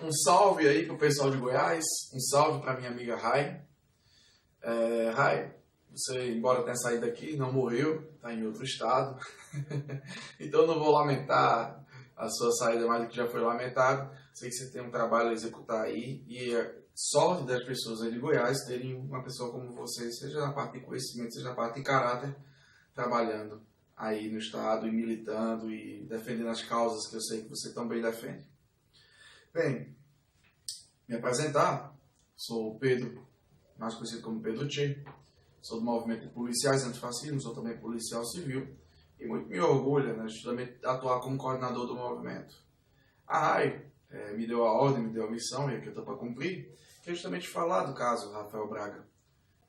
Um salve aí pro pessoal de Goiás, um salve para minha amiga Rai. Rai, você, embora tenha saído daqui, não morreu, está em outro estado. Então eu não vou lamentar a sua saída mais do que já foi lamentado. Sei que você tem um trabalho a executar aí e é sorte das pessoas aí de Goiás terem uma pessoa como você, seja na parte de conhecimento, seja na parte de caráter, trabalhando aí no estado e militando e defendendo as causas que eu sei que você também defende. Bem, me apresentar, sou o Pedro, mais conhecido como Pedro Che, sou do movimento de policiais antifascismo, sou também policial civil e muito me orgulha, né, justamente atuar como coordenador do movimento. A RAI me deu a ordem, me deu a missão, e aqui eu estou para cumprir, que é justamente falar do caso Rafael Braga.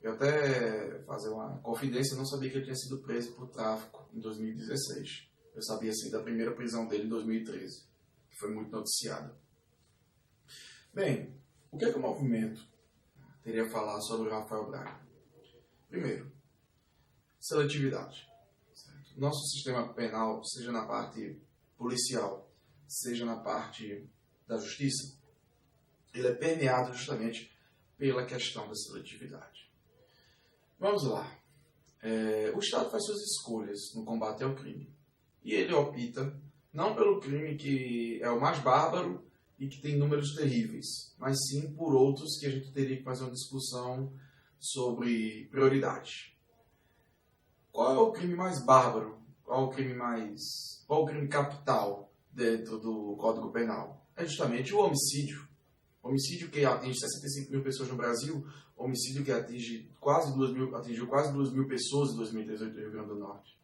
Eu até fazer uma confidência, eu não sabia que ele tinha sido preso por tráfico em 2016. Eu sabia sim da primeira prisão dele em 2013, que foi muito noticiada. Bem, o que é que o movimento teria a falar sobre o Rafael Braga? Primeiro, seletividade. Certo? Nosso sistema penal, seja na parte policial, seja na parte da justiça, ele é permeado justamente pela questão da seletividade. Vamos lá. O Estado faz suas escolhas no combate ao crime. E ele opta não pelo crime que é o mais bárbaro e que tem números terríveis, mas sim por outros que a gente teria que fazer uma discussão sobre prioridade. Qual é o crime mais bárbaro? Qual é o crime capital dentro do Código Penal? É justamente o homicídio. Homicídio que atinge 65 mil pessoas no Brasil, homicídio que atingiu quase 2 mil pessoas em 2018 no Rio Grande do Norte.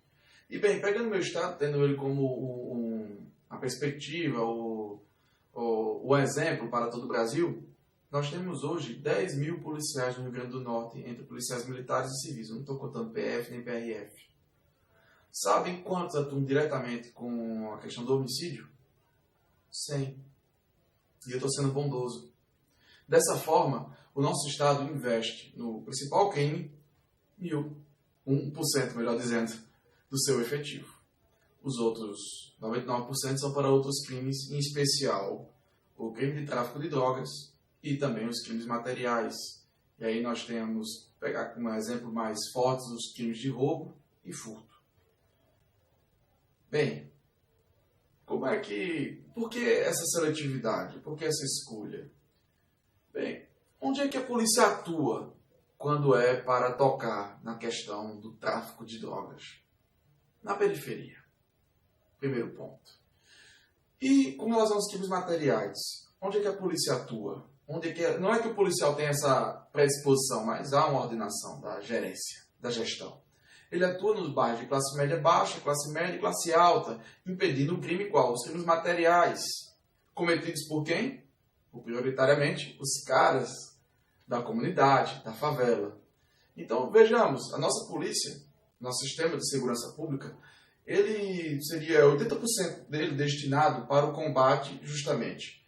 E bem, pegando meu estado, tendo ele como a perspectiva, o exemplo para todo o Brasil, nós temos hoje 10 mil policiais no Rio Grande do Norte, entre policiais militares e civis. Eu não estou contando PF nem PRF. Sabem quantos atuam diretamente com a questão do homicídio? 100. E eu estou sendo bondoso. Dessa forma, o nosso Estado investe no principal crime 1%, melhor dizendo, do seu efetivo. Os outros 99% são para outros crimes, em especial o crime de tráfico de drogas e também os crimes materiais. E aí nós temos, pegar como exemplo mais fortes, os crimes de roubo e furto. Bem, por que essa seletividade? Por que essa escolha? Bem, onde é que a polícia atua quando é para tocar na questão do tráfico de drogas? Na periferia. Primeiro ponto. E com relação aos crimes materiais, onde é que a polícia atua? Não é que o policial tem essa predisposição, mas há uma ordenação da gerência, da gestão. Ele atua nos bairros de classe média baixa, classe média e classe alta, impedindo o crime qual? Os crimes materiais. Cometidos por quem? Prioritariamente, os caras da comunidade, da favela. Então, vejamos, a nossa polícia, nosso sistema de segurança pública, ele seria 80% dele destinado para o combate justamente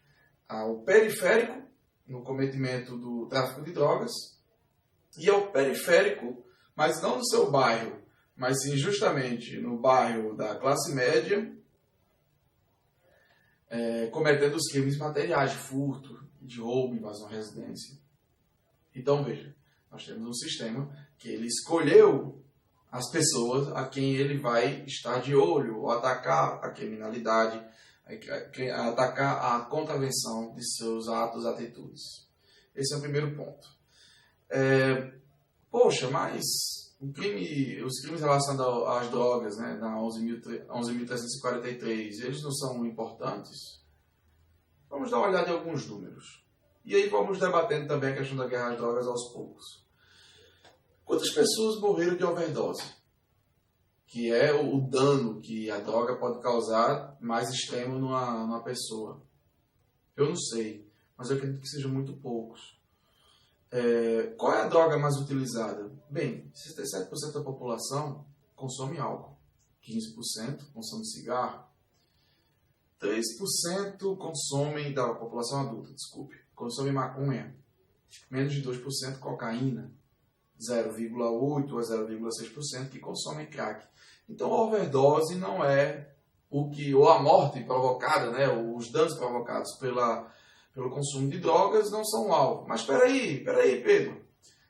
ao periférico, no cometimento do tráfico de drogas, e ao periférico, mas não no seu bairro, mas sim justamente no bairro da classe média, cometendo os crimes materiais de furto, de roubo, invasão à residência. Então, veja, nós temos um sistema que ele escolheu as pessoas a quem ele vai estar de olho, ou atacar a criminalidade, atacar a contravenção de seus atos, atitudes. Esse é o primeiro ponto. Mas os crimes relacionados às drogas, né, na 11.343, eles não são importantes? Vamos dar uma olhada em alguns números. E aí vamos debatendo também a questão da guerra às drogas aos poucos. Quantas pessoas morreram de overdose? Que é o dano que a droga pode causar mais extremo numa pessoa. Eu não sei, mas eu acredito que sejam muito poucos. Qual é a droga mais utilizada? Bem, 67% da população consome álcool, 15% consome cigarro, 3% consomem, da população adulta, consome maconha, menos de 2% cocaína, 0,8% a 0,6% que consomem crack. Então a overdose não é ou a morte provocada, né, os danos provocados pelo consumo de drogas não são alvo. Mas espera aí, Pedro.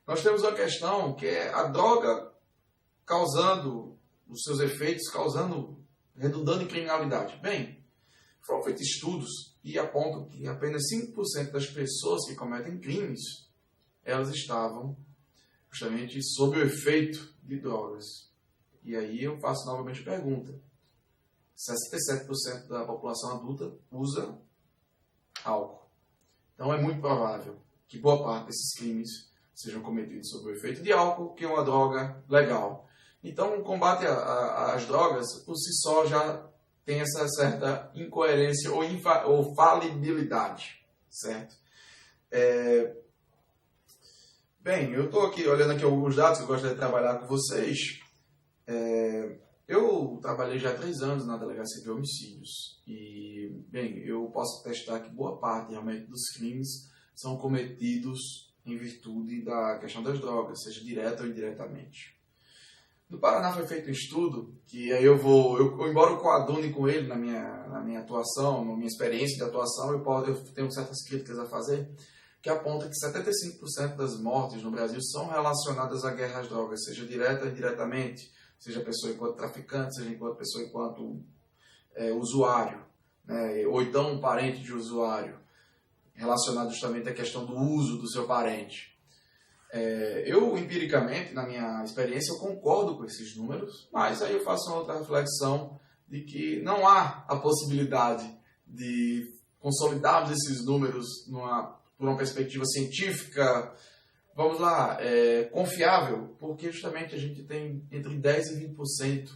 Nós temos uma questão que é a droga causando os seus efeitos, redundando em criminalidade. Bem, foram feitos estudos e apontam que apenas 5% das pessoas que cometem crimes, elas estavam justamente sob o efeito de drogas. E aí eu faço novamente a pergunta. 67% da população adulta usa álcool. Então é muito provável que boa parte desses crimes sejam cometidos sob o efeito de álcool, que é uma droga legal. Então o combate às drogas, por si só, já tem essa certa incoerência ou falibilidade, certo? Bem, eu estou aqui olhando aqui alguns dados que eu gostaria de trabalhar com vocês. Eu trabalhei já há 3 anos na delegacia de homicídios e, bem, eu posso atestar que boa parte realmente dos crimes são cometidos em virtude da questão das drogas, seja direta ou indiretamente. No Paraná foi feito um estudo, que aí embora eu coadune com ele na minha atuação, na minha experiência de atuação, eu tenho certas críticas a fazer, que aponta que 75% das mortes no Brasil são relacionadas à guerra às drogas, seja direta ou indiretamente, seja a pessoa enquanto traficante, seja enquanto pessoa enquanto usuário, né? Ou então um parente de usuário, relacionado justamente à questão do uso do seu parente. Eu, empiricamente, na minha experiência, eu concordo com esses números, mas aí eu faço uma outra reflexão de que não há a possibilidade de consolidarmos esses números por uma perspectiva científica, vamos lá, confiável, porque justamente a gente tem entre 10% e 20%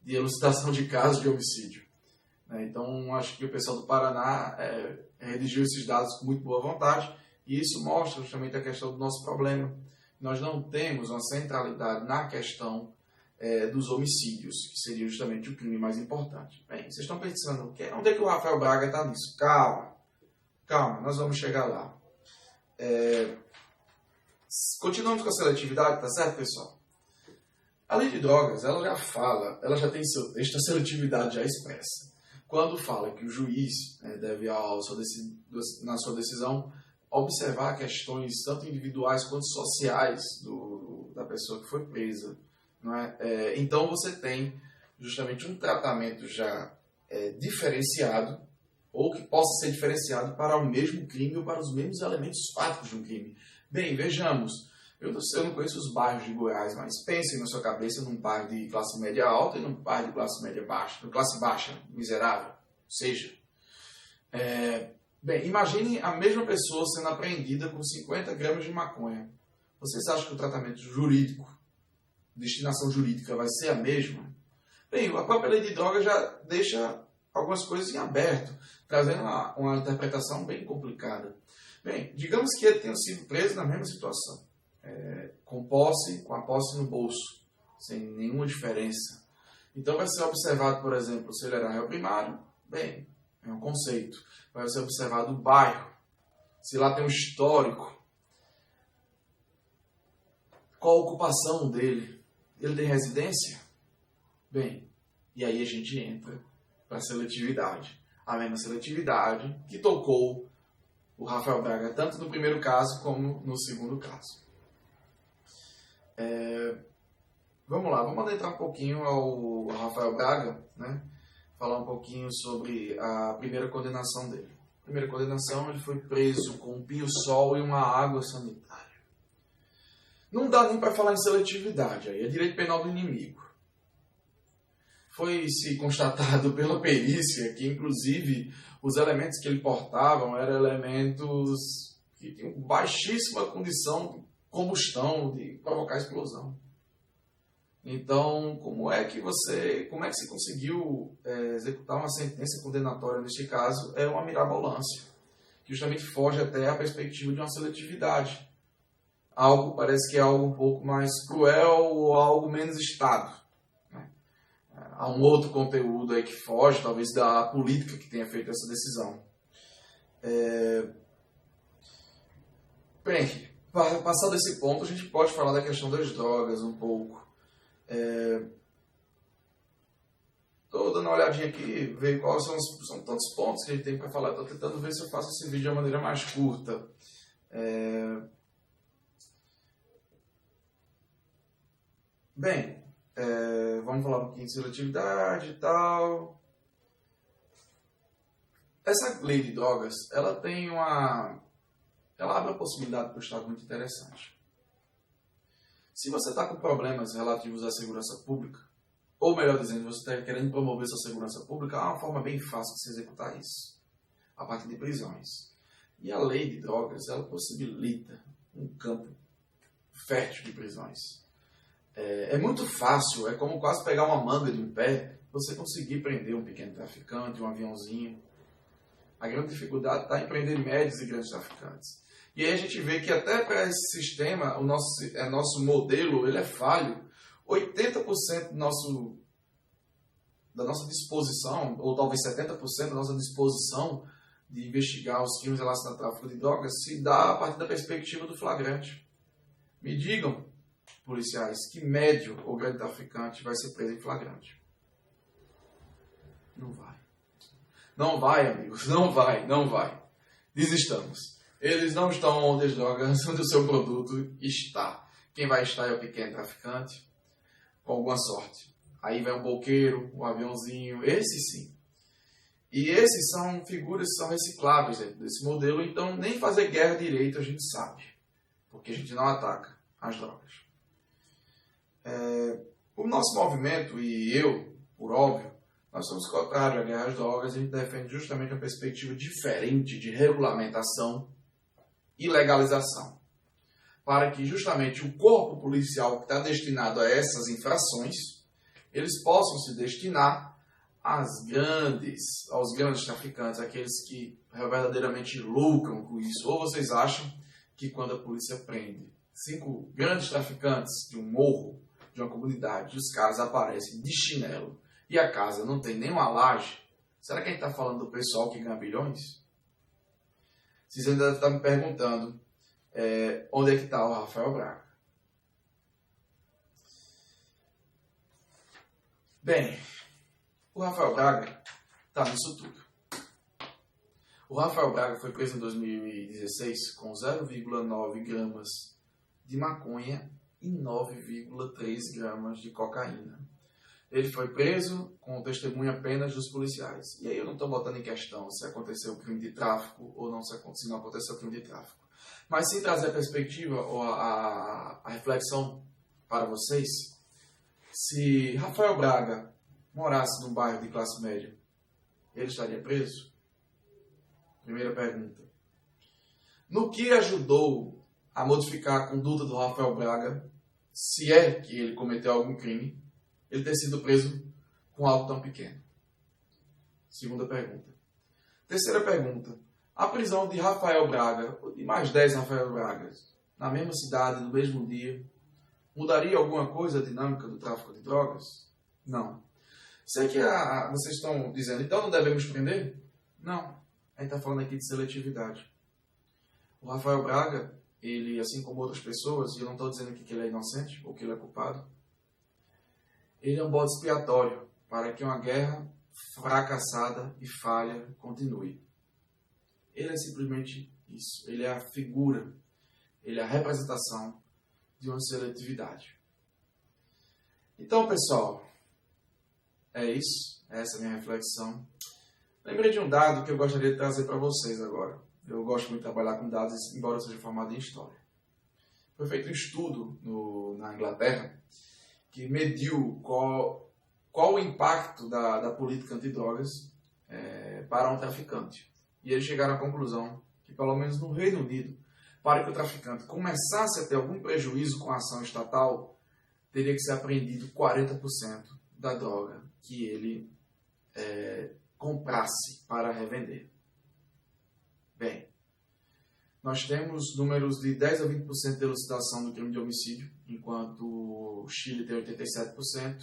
de elucidação de casos de homicídio. Então, acho que o pessoal do Paraná redigiu esses dados com muito boa vontade, e isso mostra justamente a questão do nosso problema. Nós não temos uma centralidade na questão dos homicídios, que seria justamente o crime mais importante. Bem, vocês estão pensando, onde é que o Rafael Braga está nisso? Calma, nós vamos chegar lá. Continuamos com a seletividade, tá certo, pessoal? A lei de drogas, ela já tem esta seletividade já expressa. Quando fala que o juiz deve, na sua decisão, observar questões tanto individuais quanto sociais da pessoa que foi presa. Não é? Então você tem justamente um tratamento já diferenciado, ou que possa ser diferenciado para o mesmo crime ou para os mesmos elementos fáticos de um crime. Bem, vejamos, eu não conheço os bairros de Goiás, mas pensem na sua cabeça num bairro de classe média alta e num bairro de classe média baixa, classe baixa, miserável, seja. Bem, imagine a mesma pessoa sendo apreendida com 50 gramas de maconha. Vocês acham que o tratamento jurídico, destinação jurídica, vai ser a mesma? Bem, a própria lei de drogas já deixa algumas coisas em aberto, trazendo uma interpretação bem complicada. Bem, digamos que ele tenha sido preso na mesma situação, com a posse no bolso, sem nenhuma diferença. Então vai ser observado, por exemplo, se ele era réu primário. Bem, é um conceito. Vai ser observado o bairro, se lá tem um histórico, qual a ocupação dele, ele tem residência? Bem, e aí a gente entra para a seletividade. A mesma seletividade que tocou o Rafael Braga, tanto no primeiro caso como no segundo caso. Vamos lá, vamos adentrar um pouquinho ao Rafael Braga, né? Falar um pouquinho sobre a primeira condenação dele. A primeira condenação, ele foi preso com um pinho-sol e uma água sanitária. Não dá nem para falar em seletividade, aí é direito penal do inimigo. Foi-se constatado pela perícia que, inclusive, os elementos que ele portava eram elementos que tinham baixíssima condição de combustão, de provocar explosão. Então, como é que se conseguiu executar uma sentença condenatória neste caso? É uma mirabolância, que justamente foge até a perspectiva de uma seletividade. Parece que é algo um pouco mais cruel ou algo menos Estado. Né? Há um outro conteúdo aí que foge, talvez, da política que tenha feito essa decisão. Bem, passado esse ponto, a gente pode falar da questão das drogas um pouco. Estou dando uma olhadinha aqui, ver quais são tantos pontos que a gente tem para falar. Estou tentando ver se eu faço esse vídeo de uma maneira mais curta. Bem, vamos falar um pouquinho de seletividade e tal. Essa lei de drogas, ela abre uma possibilidade para o Estado muito interessante. Se você está com problemas relativos à segurança pública, ou melhor dizendo, você está querendo promover sua segurança pública, há uma forma bem fácil de se executar isso, a partir de prisões. E a lei de drogas, ela possibilita um campo fértil de prisões. É muito fácil, é como quase pegar uma manga de um pé, você conseguir prender um pequeno traficante, um aviãozinho. A grande dificuldade está em prender médios e grandes traficantes. E aí a gente vê que até para esse sistema, o nosso modelo ele é falho. 80% da nossa disposição, ou talvez 70% da nossa disposição de investigar os crimes relacionados ao tráfico de drogas se dá a partir da perspectiva do flagrante. Me digam, policiais, que médio ou grande traficante vai ser preso em flagrante? Não vai. Não vai, amigos. Não vai. Desistamos. Eles não estão onde as drogas, onde o seu produto está. Quem vai estar é o pequeno traficante, com alguma sorte. Aí vai um boqueiro, um aviãozinho, esse sim. E esses são figuras que são recicláveis dentro desse modelo, então nem fazer guerra direito a gente sabe, porque a gente não ataca as drogas. O nosso movimento, e eu, por óbvio, nós somos contrários à guerra às drogas, a gente defende justamente uma perspectiva diferente de regulamentação e legalização, para que justamente o corpo policial que está destinado a essas infrações, eles possam se destinar aos grandes traficantes, aqueles que verdadeiramente lucram com isso. Ou vocês acham que quando a polícia prende 5 grandes traficantes de um morro, de uma comunidade, os caras aparecem de chinelo e a casa não tem nenhuma laje? Será que a gente está falando do pessoal que ganha bilhões? Vocês ainda devem estar me perguntando onde é que está o Rafael Braga. Bem, o Rafael Braga está nisso tudo. O Rafael Braga foi preso em 2016 com 0,9 gramas de maconha e 9,3 gramas de cocaína. Ele foi preso com testemunha apenas dos policiais. E aí eu não estou botando em questão se aconteceu o crime de tráfico ou não, se não aconteceu o crime de tráfico. Mas sim trazer a perspectiva ou a reflexão para vocês. Se Rafael Braga morasse num bairro de classe média, ele estaria preso? Primeira pergunta. No que ajudou a modificar a conduta do Rafael Braga, se é que ele cometeu algum crime, ele ter sido preso com algo tão pequeno? Segunda pergunta. Terceira pergunta. A prisão de Rafael Braga, ou de mais 10 Rafael Bragas, na mesma cidade, no mesmo dia, mudaria alguma coisa a dinâmica do tráfico de drogas? Não. Sei que vocês estão dizendo, então não devemos prender? Não. A gente está falando aqui de seletividade. O Rafael Braga, ele, assim como outras pessoas, e eu não estou dizendo aqui que ele é inocente ou que ele é culpado, ele é um bode expiatório para que uma guerra fracassada e falha continue. Ele é simplesmente isso. Ele é a figura, ele é a representação de uma seletividade. Então, pessoal, é isso. Essa é a minha reflexão. Lembrei de um dado que eu gostaria de trazer para vocês agora. Eu gosto muito de trabalhar com dados, embora eu seja formado em História. Foi feito um estudo na Inglaterra que mediu qual o impacto da política antidrogas para um traficante. E eles chegaram à conclusão que, pelo menos no Reino Unido, para que o traficante começasse a ter algum prejuízo com a ação estatal, teria que ser apreendido 40% da droga que ele comprasse para revender. Bem, nós temos números de 10 a 20% de elucidação do crime de homicídio, enquanto o Chile tem 87%,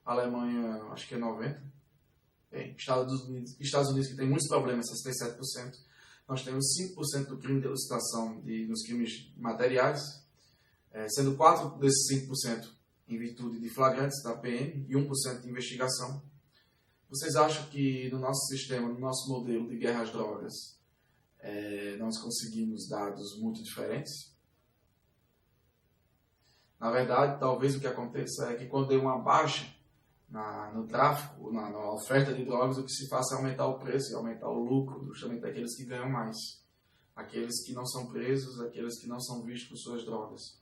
a Alemanha acho que é 90%. Bem, Estados Unidos que tem muitos problemas, 67%. Nós temos 5% do crime de elucidação nos crimes materiais, sendo 4 desses 5% em virtude de flagrantes da PM e 1% de investigação. Vocês acham que no nosso sistema, no nosso modelo de guerra às drogas, nós conseguimos dados muito diferentes? Na verdade, talvez o que aconteça é que quando tem uma baixa no tráfico, na oferta de drogas, o que se faça é aumentar o preço e aumentar o lucro justamente daqueles que ganham mais. Aqueles que não são presos, aqueles que não são vistos por suas drogas.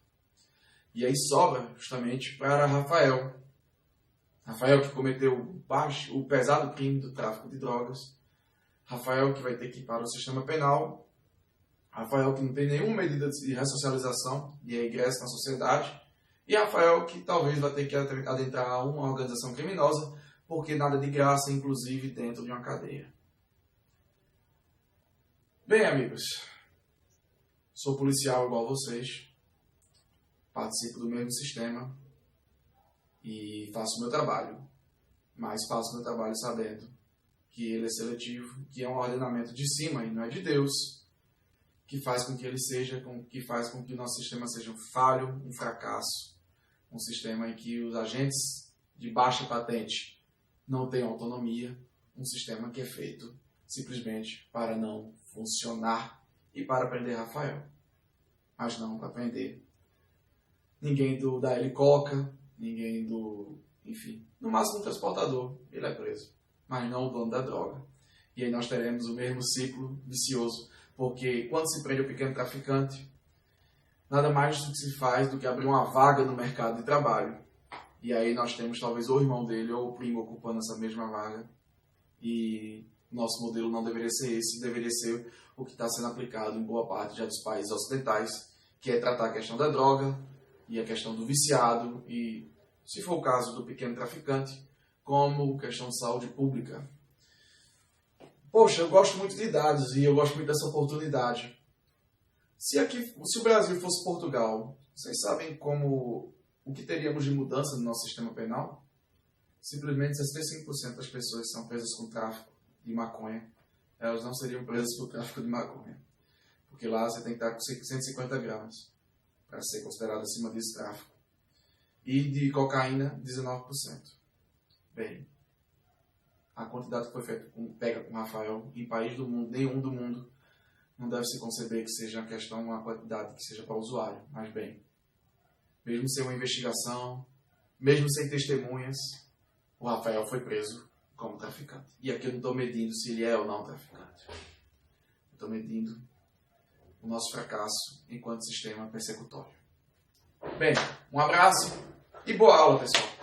E aí sobra justamente para Rafael. Rafael que cometeu o pesado crime do tráfico de drogas. Rafael que vai ter que ir para o sistema penal. Rafael que não tem nenhuma medida de ressocialização e é ingresso na sociedade. E Rafael que talvez vai ter que adentrar uma organização criminosa, porque nada de graça, inclusive dentro de uma cadeia. Bem, amigos, sou policial igual a vocês, participo do mesmo sistema e faço o meu trabalho, mas faço o meu trabalho sabendo que ele é seletivo, que é um ordenamento de cima e não é de Deus, que faz com que ele seja, que faz com que o nosso sistema seja um falho, um fracasso, um sistema em que os agentes de baixa patente não têm autonomia, um sistema que é feito simplesmente para não funcionar e para prender Rafael, mas não para prender ninguém da Helicoca, ninguém enfim, no máximo um transportador, ele é preso, mas não o dono da droga. E aí nós teremos o mesmo ciclo vicioso, porque quando se prende o pequeno traficante, nada mais do que se faz do que abrir uma vaga no mercado de trabalho. E aí nós temos talvez o irmão dele ou o primo ocupando essa mesma vaga. E nosso modelo não deveria ser esse, deveria ser o que está sendo aplicado em boa parte já dos países ocidentais, que é tratar a questão da droga e a questão do viciado e, se for o caso do pequeno traficante, como questão de saúde pública. Poxa, eu gosto muito de dados e eu gosto muito dessa oportunidade. Se o Brasil fosse Portugal, vocês sabem o que teríamos de mudança no nosso sistema penal? Simplesmente 65% das pessoas que são presas com tráfico de maconha, elas não seriam presas por tráfico de maconha. Porque lá você tem que estar com 150 gramas para ser considerado acima desse tráfico. E de cocaína, 19%. Bem, a quantidade que foi pega com Rafael em país do mundo, nenhum do mundo, não deve se conceber que seja uma quantidade que seja para o usuário. Mas bem, mesmo sem uma investigação, mesmo sem testemunhas, o Rafael foi preso como traficante. E aqui eu não estou medindo se ele é ou não traficante. Estou medindo o nosso fracasso enquanto sistema persecutório. Bem, um abraço e boa aula, pessoal.